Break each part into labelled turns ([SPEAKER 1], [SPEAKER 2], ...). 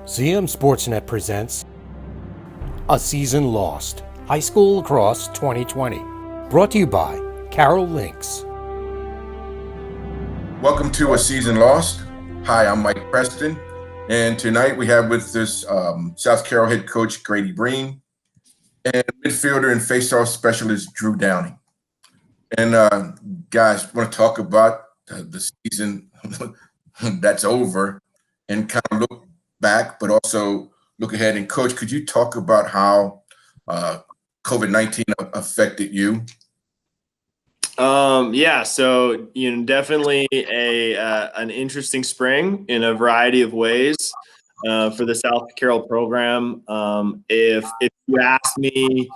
[SPEAKER 1] CMSportsNet presents A Season Lost, High School Lacrosse 2020. Brought to you by Carroll Lynx.
[SPEAKER 2] Welcome to A Season Lost. Hi, I'm Mike Preston. And tonight we have with us South Carroll head coach Grady Breen and midfielder and faceoff specialist Drew Downing. And guys, want to talk about the season that's over and kind of look back, but also look ahead. And Coach, could you talk about how COVID-19 affected you?
[SPEAKER 3] Yeah, so definitely an interesting spring in a variety of ways for the South Carroll program. If you ask me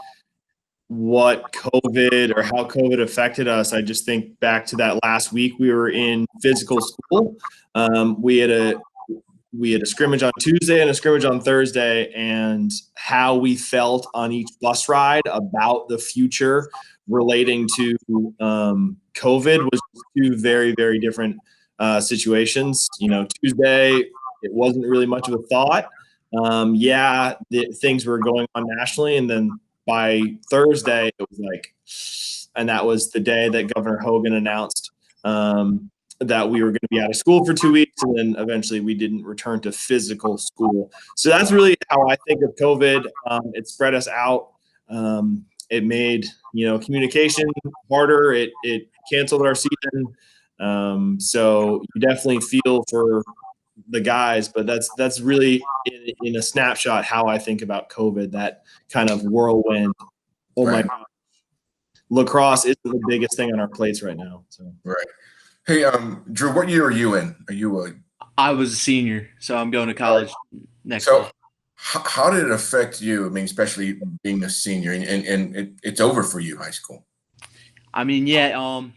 [SPEAKER 3] what COVID or how COVID affected us, I just think back to that last week we were in physical school. We had a scrimmage on Tuesday and a scrimmage on Thursday, and how we felt on each bus ride about the future relating to COVID was two very, very different situations. Tuesday, it wasn't really much of a thought. Things were going on nationally, and then by Thursday, it was like, and that was the day that Governor Hogan announced that we were going to be out of school for 2 weeks, and then eventually we didn't return to physical school. So that's really how I think of COVID. It spread us out. It made communication harder. It canceled our season. So you definitely feel for the guys, but that's really in a snapshot how I think about COVID. That kind of whirlwind. Oh my God, lacrosse isn't the biggest thing on our plates right now. So
[SPEAKER 2] right. Hey, Drew, what year are you in?
[SPEAKER 4] I was a senior, so I'm going to college next fall.
[SPEAKER 2] How did it affect you? I mean, especially being a senior, and it's over for you, high school.
[SPEAKER 4] I mean,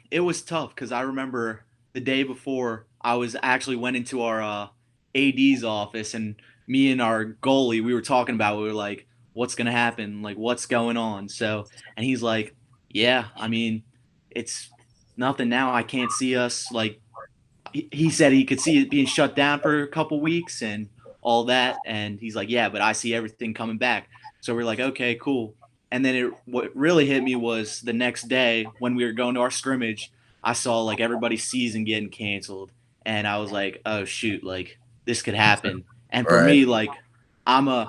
[SPEAKER 4] it was tough because I remember the day before I went into our AD's office, and me and our goalie, we were talking about, we were like, what's going to happen? Like, what's going on? So, and he's like, yeah, I mean, it's nothing now. I can't see us. Like, he said he could see it being shut down for a couple weeks and all that. And he's like, yeah, but I see everything coming back. So we're like, okay, cool. And then what really hit me was the next day when we were going to our scrimmage, I saw like everybody's season getting canceled. And I was like, oh shoot, like this could happen. And for me, like I'm an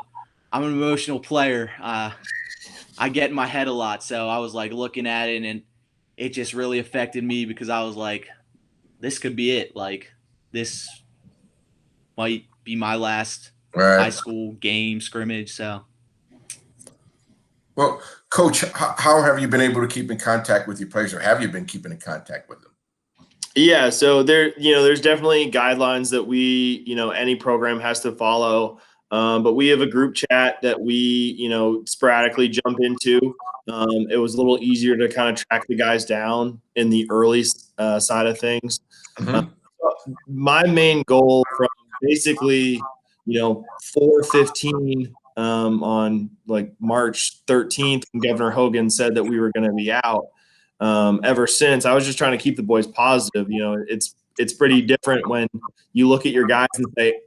[SPEAKER 4] emotional player. I get in my head a lot. So I was like looking at it, and it just really affected me because I was like, this could be it. Like, this might be my last high school game scrimmage. So,
[SPEAKER 2] well, Coach, how have you been able to keep in contact with your players, or have you been keeping in contact with them?
[SPEAKER 3] Yeah, so there's definitely guidelines that any program has to follow. But we have a group chat that we, sporadically jump into. It was a little easier to kind of track the guys down in the early side of things.
[SPEAKER 2] Mm-hmm.
[SPEAKER 3] My main goal from basically, 4/15 on like March 13th, when Governor Hogan said that we were going to be out. Ever since, I was just trying to keep the boys positive. It's pretty different when you look at your guys and say,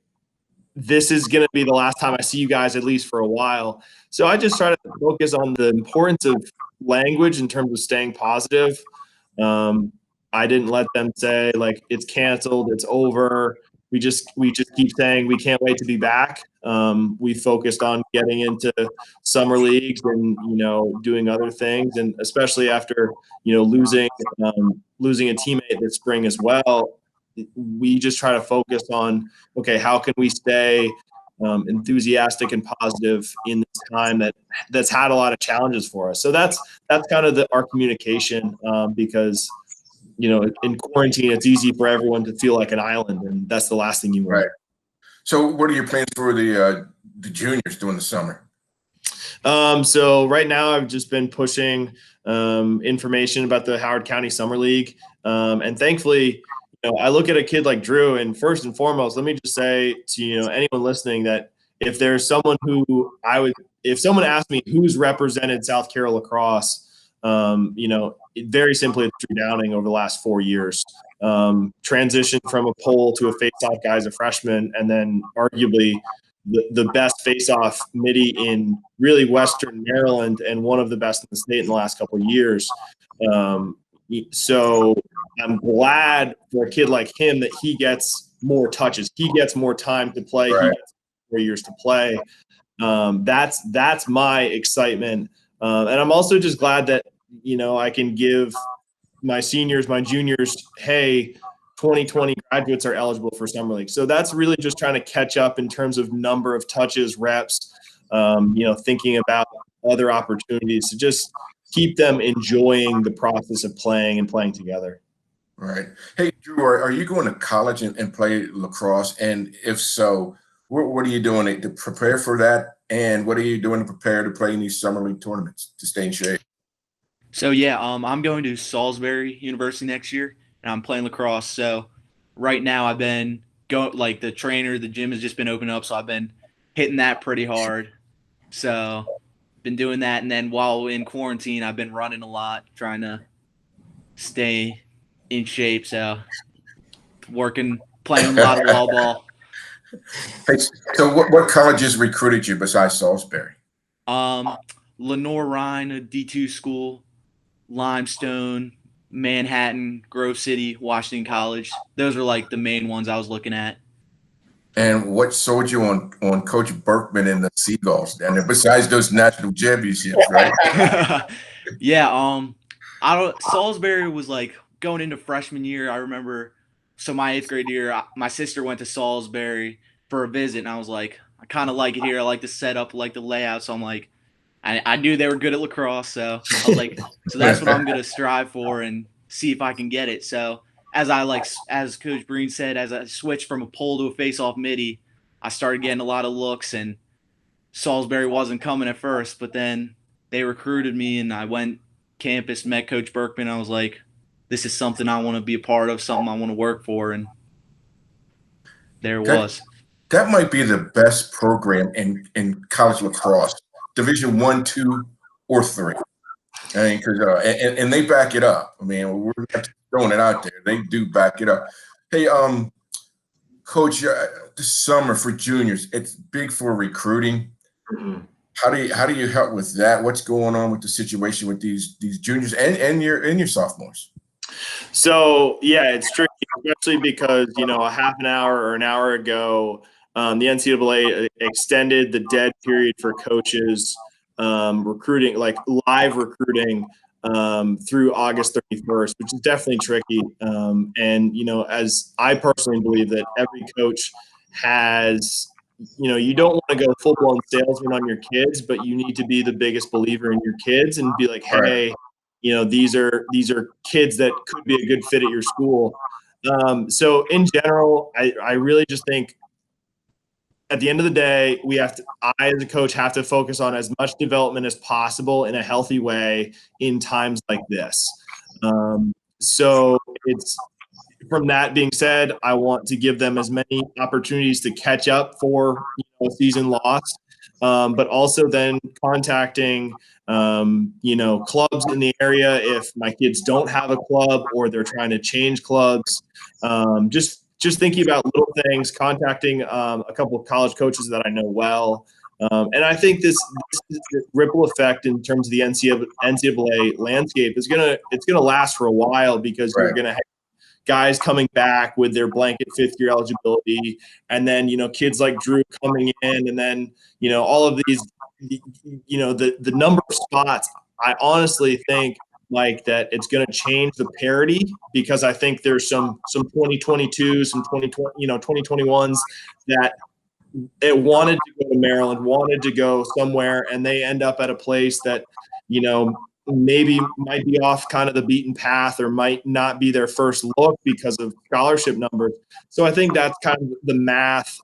[SPEAKER 3] this is going to be the last time I see you guys, at least for a while. So I just try to focus on the importance of language in terms of staying positive. I didn't let them say like it's canceled, it's over. We just keep saying we can't wait to be back. We focused on getting into summer leagues and doing other things, and especially after losing a teammate this spring as well. We just try to focus on, okay, how can we stay enthusiastic and positive in this time that's had a lot of challenges for us. So that's kind of our communication, because in quarantine it's easy for everyone to feel like an island, and that's the last thing you want.
[SPEAKER 2] Right. So what are your plans for the juniors during the summer?
[SPEAKER 3] So right now I've just been pushing information about the Howard County Summer League, and thankfully, I look at a kid like Drew, and first and foremost, let me just say to anyone listening that if there's someone if someone asked me who's represented South Carroll lacrosse, very simply it's Drew Downing over the last 4 years. Transitioned from a pole to a face-off guy as a freshman, and then arguably the best face-off midi in really Western Maryland and one of the best in the state in the last couple of years. So I'm glad for a kid like him that he gets more touches. He gets more time to play.
[SPEAKER 2] Right.
[SPEAKER 3] He gets 4 years to play. That's my excitement. And I'm also just glad that, I can give my seniors, my juniors, hey, 2020 graduates are eligible for summer league. So that's really just trying to catch up in terms of number of touches, reps, thinking about other opportunities to just keep them enjoying the process of playing and playing together.
[SPEAKER 2] Right. Hey, Drew, are you going to college and play lacrosse? And if so, what are you doing to prepare for that? And what are you doing to prepare to play in these summer league tournaments to stay in shape?
[SPEAKER 4] So yeah, I'm going to Salisbury University next year, and I'm playing lacrosse. So right now I've been the gym has just been opening up, so I've been hitting that pretty hard. So been doing that, and then while in quarantine, I've been running a lot, trying to stay in shape. So playing a lot of wall ball.
[SPEAKER 2] Hey, so what colleges recruited you besides Salisbury?
[SPEAKER 4] Lenore Rhine, a D2 school, Limestone, Manhattan, Grove City, Washington College. Those are like the main ones I was looking at.
[SPEAKER 2] And what sold you on Coach Berkman and the Seagulls down there, besides those national championships, right?
[SPEAKER 4] Yeah, Salisbury was like going into freshman year. I remember, so my 8th grade year, my sister went to Salisbury for a visit, and I was like, I kind of like it here. I like the setup, like the layout. So I'm like, I knew they were good at lacrosse, so I was like, so that's what I'm gonna strive for and see if I can get it. So as Coach Breen said, as I switched from a pole to a face-off midi, I started getting a lot of looks, and Salisbury wasn't coming at first, but then they recruited me, and I went campus, met Coach Berkman. I was like, this is something I want to be a part of, something I want to work for, and there it was.
[SPEAKER 2] That might be the best program in college lacrosse, Division 1, 2, or 3. I mean, because and they back it up. I mean, we're not throwing it out there; they do back it up. Hey, Coach, this summer for juniors, it's big for recruiting.
[SPEAKER 3] Mm-hmm.
[SPEAKER 2] How do you help with that? What's going on with the situation with these juniors and your sophomores?
[SPEAKER 3] So yeah, it's tricky, especially because a half an hour or an hour ago, the NCAA extended the dead period for coaches recruiting, like live recruiting, through August 31st, which is definitely tricky. And as I personally believe that every coach has, you don't want to go full-blown salesman on your kids, but you need to be the biggest believer in your kids and be like, hey, these are kids that could be a good fit at your school. So in general, I really just think at the end of the day, I as a coach have to focus on as much development as possible in a healthy way in times like this. So it's, from that being said, I want to give them as many opportunities to catch up for season lost, but also then contacting clubs in the area if my kids don't have a club or they're trying to change clubs. Just thinking about little things, contacting a couple of college coaches that I know well. And I think this ripple effect in terms of the NCAA landscape it's gonna last for a while, because you're gonna have guys coming back with their blanket 5th-year eligibility, and then kids like Drew coming in, and then all of these the number of spots. I honestly think, Mike, that it's going to change the parity, because I think there's some 2022, some 2020, 2021s that it wanted to go to Maryland, wanted to go somewhere, and they end up at a place that maybe might be off kind of the beaten path or might not be their first look because of scholarship numbers. So I think that's kind of the math.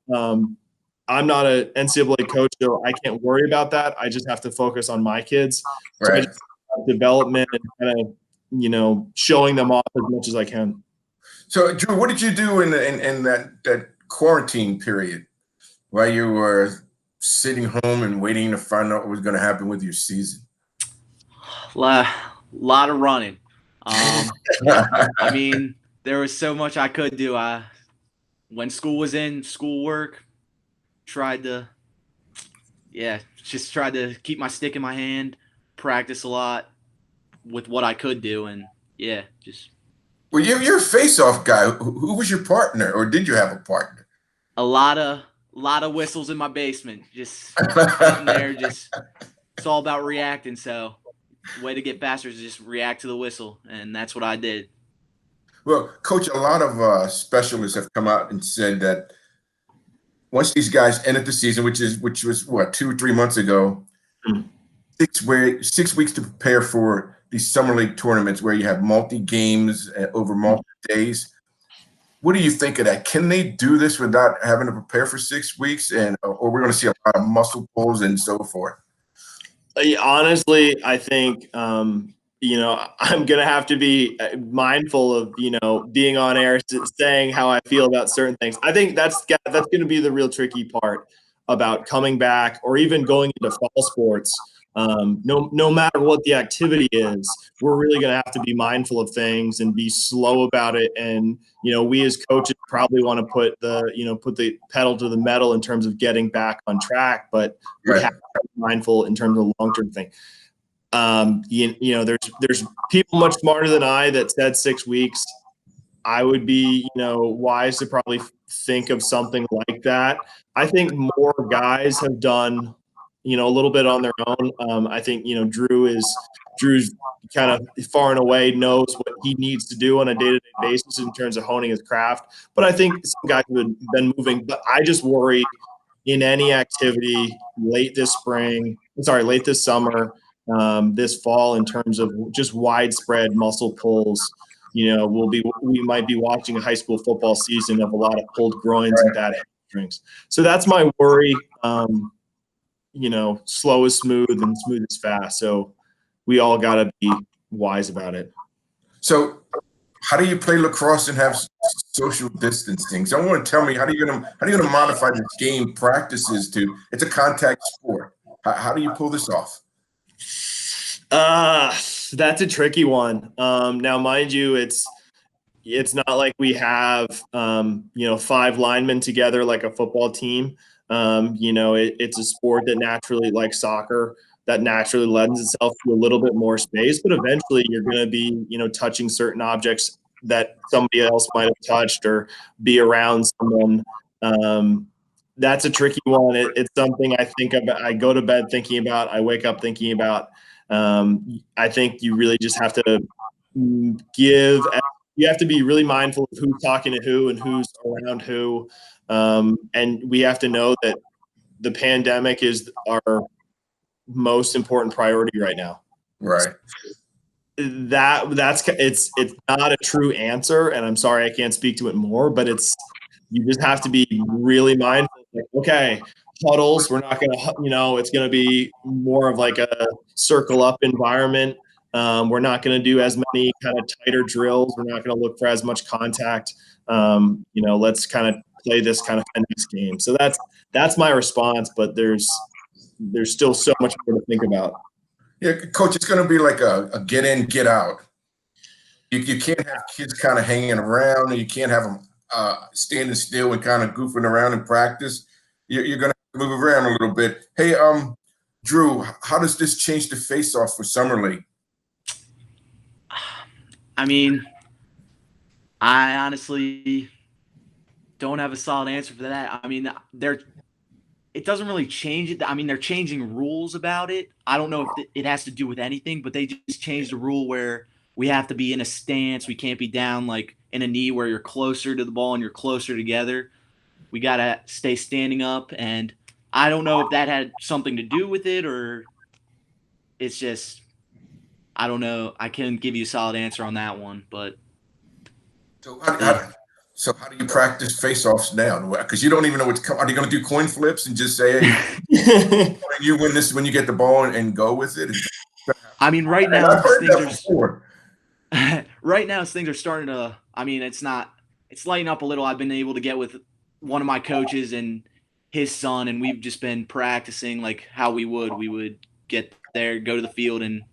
[SPEAKER 3] I'm not an NCAA coach, so I can't worry about that. I just have to focus on my kids. So I just development and kind of, showing them off as much as I can.
[SPEAKER 2] So, Drew, what did you do in that quarantine period while you were sitting home and waiting to find out what was going to happen with your season?
[SPEAKER 4] Lot of running. I mean, there was so much I could do. When school was in, schoolwork, tried to, just tried to keep my stick in my hand, practice a lot with what I could do, and just
[SPEAKER 2] Well, you're a face-off guy. Who was your partner, or did you have a partner?
[SPEAKER 4] a lot of whistles in my basement, just sitting there, just it's all about reacting. So, the way to get faster is just react to the whistle, and that's what I did.
[SPEAKER 2] Well, Coach, a lot of specialists have come out and said that once these guys ended the season, which was what 2 or 3 months ago, 6 weeks to prepare for these summer league tournaments where you have multi games over multiple days. What do you think of that? Can they do this without having to prepare for 6 weeks, or we're going to see a lot of muscle pulls and so forth?
[SPEAKER 3] Honestly, I think I'm gonna have to be mindful of being on air saying how I feel about certain things. I think that's gonna be the real tricky part about coming back or even going into fall sports. No matter what the activity is, we're really going to have to be mindful of things and be slow about it. And we as coaches probably want to put the pedal to the metal in terms of getting back on track, but we have to be mindful in terms of the long-term thing. There's people much smarter than I that said 6 weeks. I would be wise to probably think of something like that. I think more guys have done a little bit on their own. I think Drew's kind of far and away knows what he needs to do on a day-to-day basis in terms of honing his craft. But I think some guys have been moving. But I just worry in any activity late this summer, this fall, in terms of just widespread muscle pulls. We might be watching a high school football season of a lot of pulled groins and bad hamstrings. So that's my worry. Slow is smooth and smooth is fast. So we all got to be wise about it.
[SPEAKER 2] So how do you play lacrosse and have social distancing? So I want to tell me, how are you going to modify this game practices to, it's a contact sport. How do you pull this off?
[SPEAKER 3] That's a tricky one. Now, mind you, it's not like we have, 5 linemen together like a football team. It's a sport that naturally, like soccer, that naturally lends itself to a little bit more space, but eventually you're going to be, touching certain objects that somebody else might have touched or be around someone. That's a tricky one. It's something I think about. I go to bed thinking about, I wake up thinking about. I think you really just have to you have to be really mindful of who's talking to who and who's around who. And we have to know that the pandemic is our most important priority right now.
[SPEAKER 2] Right.
[SPEAKER 3] It's not a true answer, and I'm sorry I can't speak to it more, but you just have to be really mindful. Like, okay, huddles, we're not going to, it's going to be more of like a circle up environment. We're not going to do as many kind of tighter drills. We're not going to look for as much contact. Let's kind of play this kind of finesse game. So that's my response, but there's still so much more to think about.
[SPEAKER 2] Yeah, Coach, it's going to be like a get in, get out. You can't have kids kind of hanging around, and you can't have them standing still and kind of goofing around in practice. You're going to move around a little bit. Hey, Drew, how does this change the face-off for Summer League?
[SPEAKER 4] I mean, I honestly don't have a solid answer for that. I mean, it doesn't really change it. I mean, they're changing rules about it. I don't know if it has to do with anything, but they just changed the rule where we have to be in a stance. We can't be down like in a knee where you're closer to the ball and you're closer together. We got to stay standing up. And I don't know if that had something to do with it, or it's just, I don't know. I can't give you a solid answer on that one, but.
[SPEAKER 2] So how do you practice face-offs now? Because you don't even know what's coming. Are you going to do coin flips and just say, hey, you win this when you get the ball and go with it?
[SPEAKER 4] I mean, right now, things are starting to, I mean, it's lighting up a little. I've been able to get with one of my coaches and his son, and we've just been practicing like how we would get there, go to the field and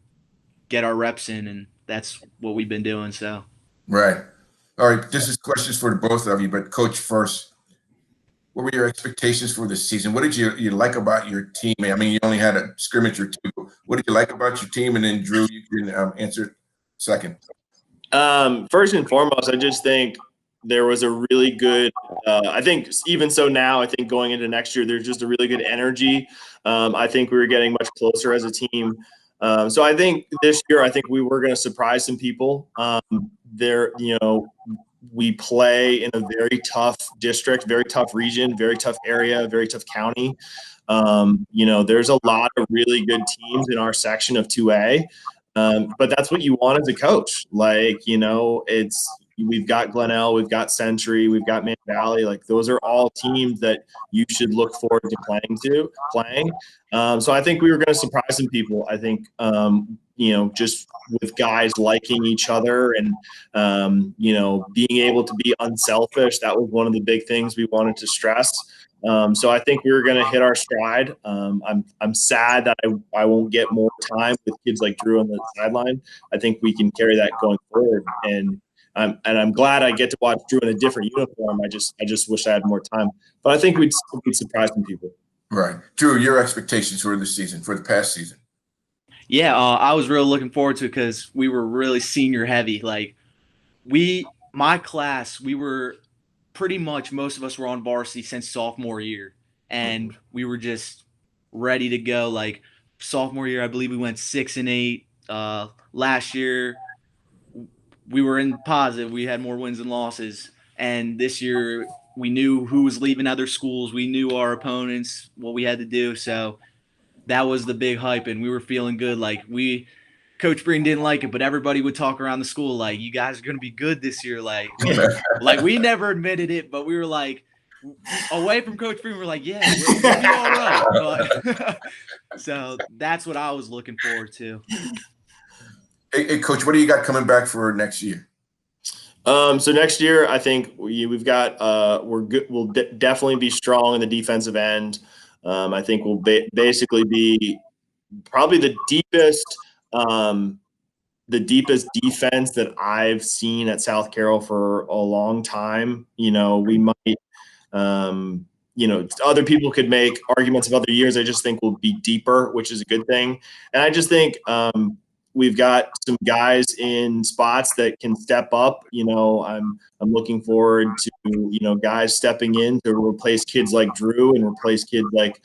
[SPEAKER 4] get our reps in. And that's what we've been doing. So.
[SPEAKER 2] Right. All right, this is questions for both of you, but Coach first. What were your expectations for the season? What did you like about your team? I mean, you only had a scrimmage or two. What did you like about your team? And then Drew, you can answer second.
[SPEAKER 3] First and foremost, I just think there was a really good, I think even so now, I think going into next year, there's just a really good energy. I think we were getting much closer as a team. So I think this year, I think we were going to surprise some people. We play in a very tough district, very tough region, very tough area, very tough county. There's a lot of really good teams in our section of 2A. But that's what you want as a coach. We've got Glenelg, we've got Century, we've got Man Valley. Like, those are all teams that you should look forward to playing. So I think we were going to surprise some people. I think, just with guys liking each other and, being able to be unselfish. That was one of the big things we wanted to stress. So I think we were going to hit our stride. I'm sad that I won't get more time with kids like Drew on the sideline. I think we can carry that going forward, and I'm glad I get to watch Drew in a different uniform. I just wish I had more time, but I think we'd surprise some people.
[SPEAKER 2] Right, Drew, your expectations for the past season?
[SPEAKER 4] Yeah, I was really looking forward to it because we were really senior heavy. Like, my class, we were pretty much, most of us were on varsity since sophomore year, and we were just ready to go. Like, sophomore year, I believe we went 6-8. Last year, we were in positive. We had more wins than losses, and this year we knew who was leaving other schools. We knew our opponents, what we had to do. So that was the big hype, and we were feeling good. Like, Coach Breen didn't like it, but everybody would talk around the school like, you guys are going to be good this year. Like we never admitted it, but we were like, away from Coach Breen, we're like, yeah, we'll be all right. But so that's what I was looking forward to.
[SPEAKER 2] Hey, Coach, what do you got coming back for next year?
[SPEAKER 3] So next year, I think we've got we're good. We'll definitely be strong in the defensive end. I think we'll basically be probably the deepest defense that I've seen at South Carroll for a long time. We might, other people could make arguments of other years. I just think we'll be deeper, which is a good thing. And I just think we've got some guys in spots that can step up. I'm looking forward to, guys stepping in to replace kids like Drew and replace kids like,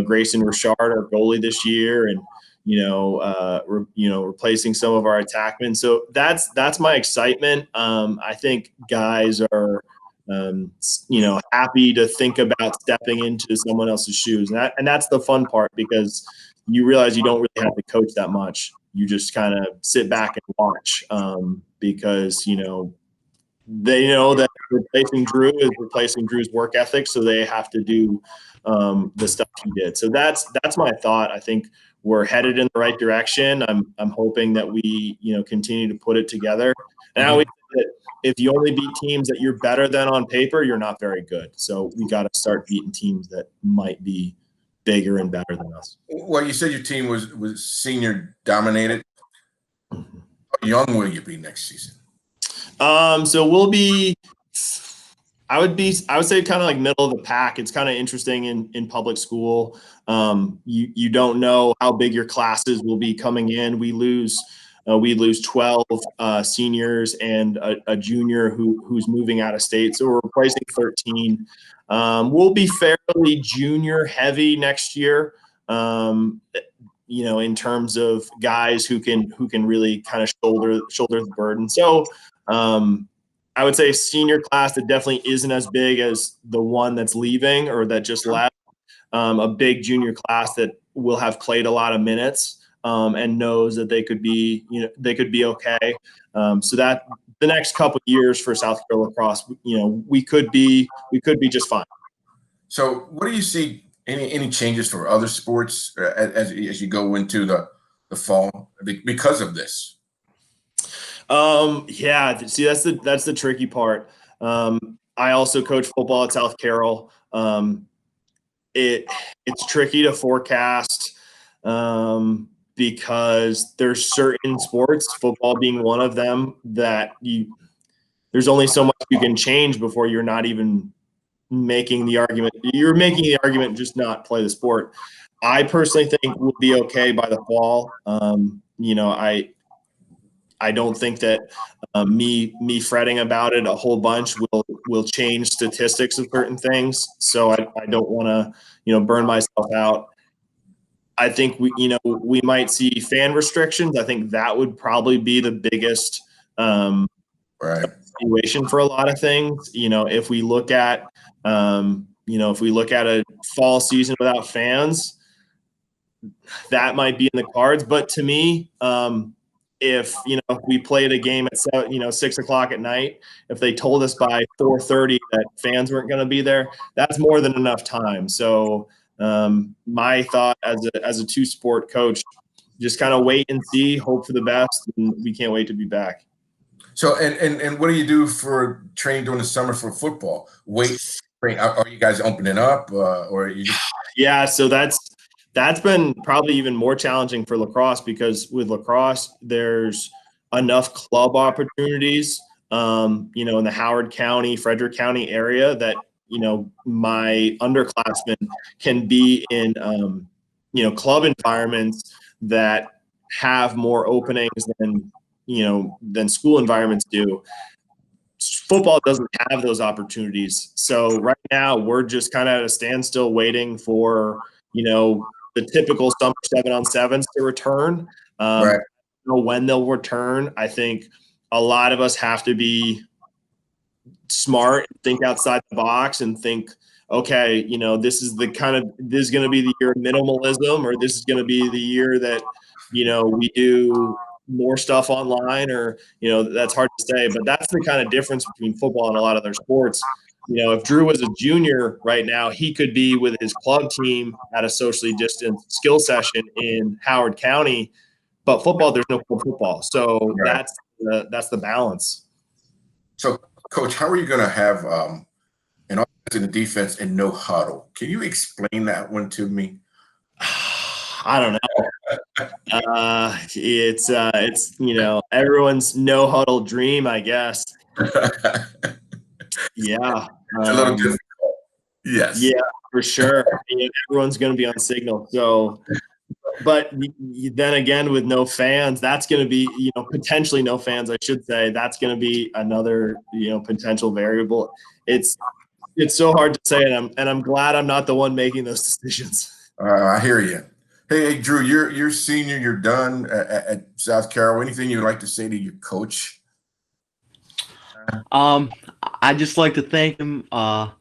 [SPEAKER 3] Grayson Richard, our goalie this year, and replacing some of our attackmen. So that's my excitement. I think guys are, happy to think about stepping into someone else's shoes. And that's the fun part, because you realize you don't really have to coach that much. You just kind of sit back and watch, because, they know that replacing Drew is replacing Drew's work ethic. So they have to do the stuff he did. So that's my thought. I think we're headed in the right direction. I'm hoping that we, continue to put it together. And I always say that if you only beat teams that you're better than on paper, you're not very good. So we got to start beating teams that might be bigger and better than us.
[SPEAKER 2] Well, you said your team was senior dominated. How young will you be next season?
[SPEAKER 3] So we'll be, I would say kind of like middle of the pack. It's kind of interesting in public school. You don't know how big your classes will be coming in. We lose 12 seniors and a junior who's moving out of state. So we're replacing 13. We'll be fairly junior heavy next year. In terms of guys who can really kind of shoulder the burden. So I would say senior class that definitely isn't as big as the one that's leaving or that just left. A big junior class that will have played a lot of minutes and knows that they could be okay. So that the next couple of years for South Carroll Lacrosse, we could be just fine.
[SPEAKER 2] So what do you see any changes for other sports as you go into the fall because of this?
[SPEAKER 3] Yeah. See, that's the tricky part. I also coach football at South Carroll. It's tricky to forecast because there's certain sports, football being one of them, that there's only so much you can change before you're not even making the argument. You're making the argument just not play the sport. I personally think we'll be okay by the fall. I don't think that me fretting about it a whole bunch will change statistics of certain things. So I don't want to burn myself out. I think we might see fan restrictions. I think that would probably be the biggest situation for a lot of things. If we look at a fall season without fans, that might be in the cards. But to me, if we played a game at 6:00 at night, if they told us by 4:30 that fans weren't going to be there, that's more than enough time. So my thought as a two-sport coach, just kind of wait and see, hope for the best, and we can't wait to be back.
[SPEAKER 2] So and what do you do for training during the summer for football? Are you guys opening up or you just...
[SPEAKER 3] Yeah, so that's been probably even more challenging for lacrosse, because with lacrosse, there's enough club opportunities, in the Howard County, Frederick County area that, my underclassmen can be in, club environments that have more openings than school environments do. Football doesn't have those opportunities. So right now we're just kind of at a standstill waiting for, the typical summer 7-on-7s to return. Right. I don't know when they'll return. I think a lot of us have to be smart, think outside the box, and think, okay, this is going to be the year of minimalism, or this is going to be the year that, we do more stuff online, or, that's hard to say, but that's the kind of difference between football and a lot of other sports. If Drew was a junior right now, he could be with his club team at a socially distanced skill session in Howard County, but football, there's no club football. So right. That's the balance.
[SPEAKER 2] So, Coach, how are you going to have an offense and a defense and no huddle? Can you explain that one to me?
[SPEAKER 3] I don't know. It's everyone's no huddle dream, I guess. Yeah.
[SPEAKER 2] It's a little difficult. Yes.
[SPEAKER 3] Yeah, for sure. Everyone's going to be on signal. So, but then again, with no fans, that's going to be, potentially no fans, I should say, that's going to be another, potential variable. It's so hard to say, and I'm glad I'm not the one making those decisions.
[SPEAKER 2] I hear you. Hey, Drew, you're senior, you're done at South Carroll. Anything you'd like to say to your coach?
[SPEAKER 4] I'd just like to thank him for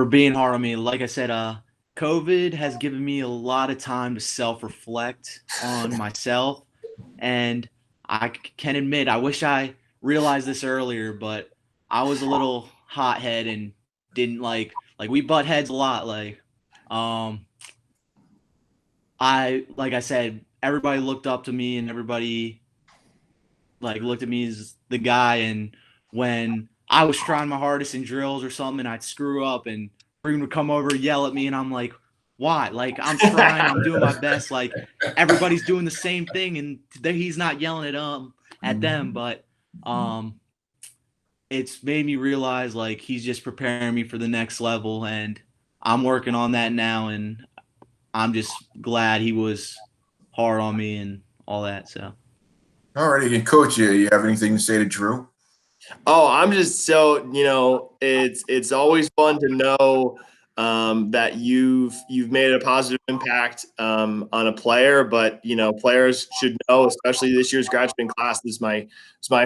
[SPEAKER 4] being hard on me. Like I said, COVID has given me a lot of time to self-reflect on myself, and I can admit I wish I realized this earlier, but I was a little hothead and didn't like we butt heads a lot. Like I said, everybody looked up to me, and everybody looked at me as the guy, and when I was trying my hardest in drills or something and I'd screw up, and Breen would come over, yell at me, and I'm like, why? Like, I'm trying, I'm doing my best. Like, everybody's doing the same thing, and he's not yelling at them. But it's made me realize, like, he's just preparing me for the next level, and I'm working on that now, and I'm just glad he was hard on me and all that. So,
[SPEAKER 2] all right, and Coach, you have anything to say to Drew?
[SPEAKER 3] Oh, I'm just so, it's always fun to know that you've made a positive impact on a player, but players should know, especially this year's graduating class. This is my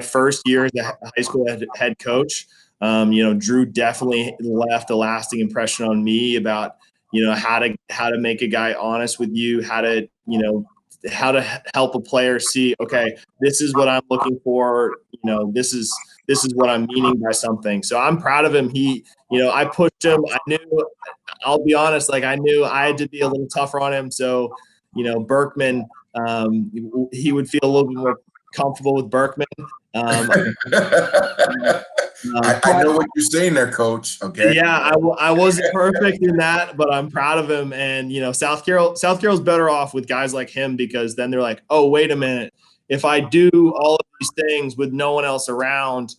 [SPEAKER 3] first year as a high school head coach. Drew definitely left a lasting impression on me about how to make a guy honest with you, how to help a player see, okay, this is what I'm looking for. This is what I'm meaning by something. So I'm proud of him. I pushed him. I'll be honest, I knew I had to be a little tougher on him. So, Berkman, he would feel a little bit more comfortable with Berkman.
[SPEAKER 2] I know what you're saying there, Coach. Okay.
[SPEAKER 3] Yeah, I wasn't perfect in that, but I'm proud of him. And South Carroll's better off with guys like him, because then they're like, oh, wait a minute. If I do all of these things with no one else around,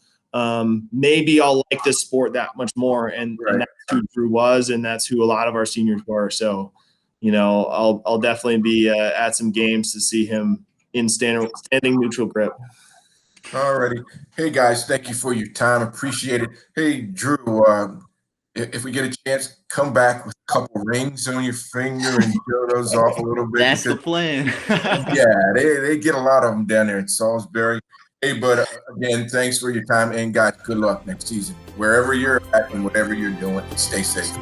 [SPEAKER 3] maybe I'll like this sport that much more. And that's who Drew was, and that's who a lot of our seniors were. So, I'll definitely be at some games to see him in standing neutral grip.
[SPEAKER 2] Alrighty. Hey guys, thank you for your time. Appreciate it. Hey Drew, if we get a chance, come back with a couple rings on your finger and show those off a little bit.
[SPEAKER 4] That's the plan.
[SPEAKER 2] Yeah, they get a lot of them down there in Salisbury. Hey, but again, thanks for your time, and guys, good luck next season. Wherever you're at and whatever you're doing, stay safe.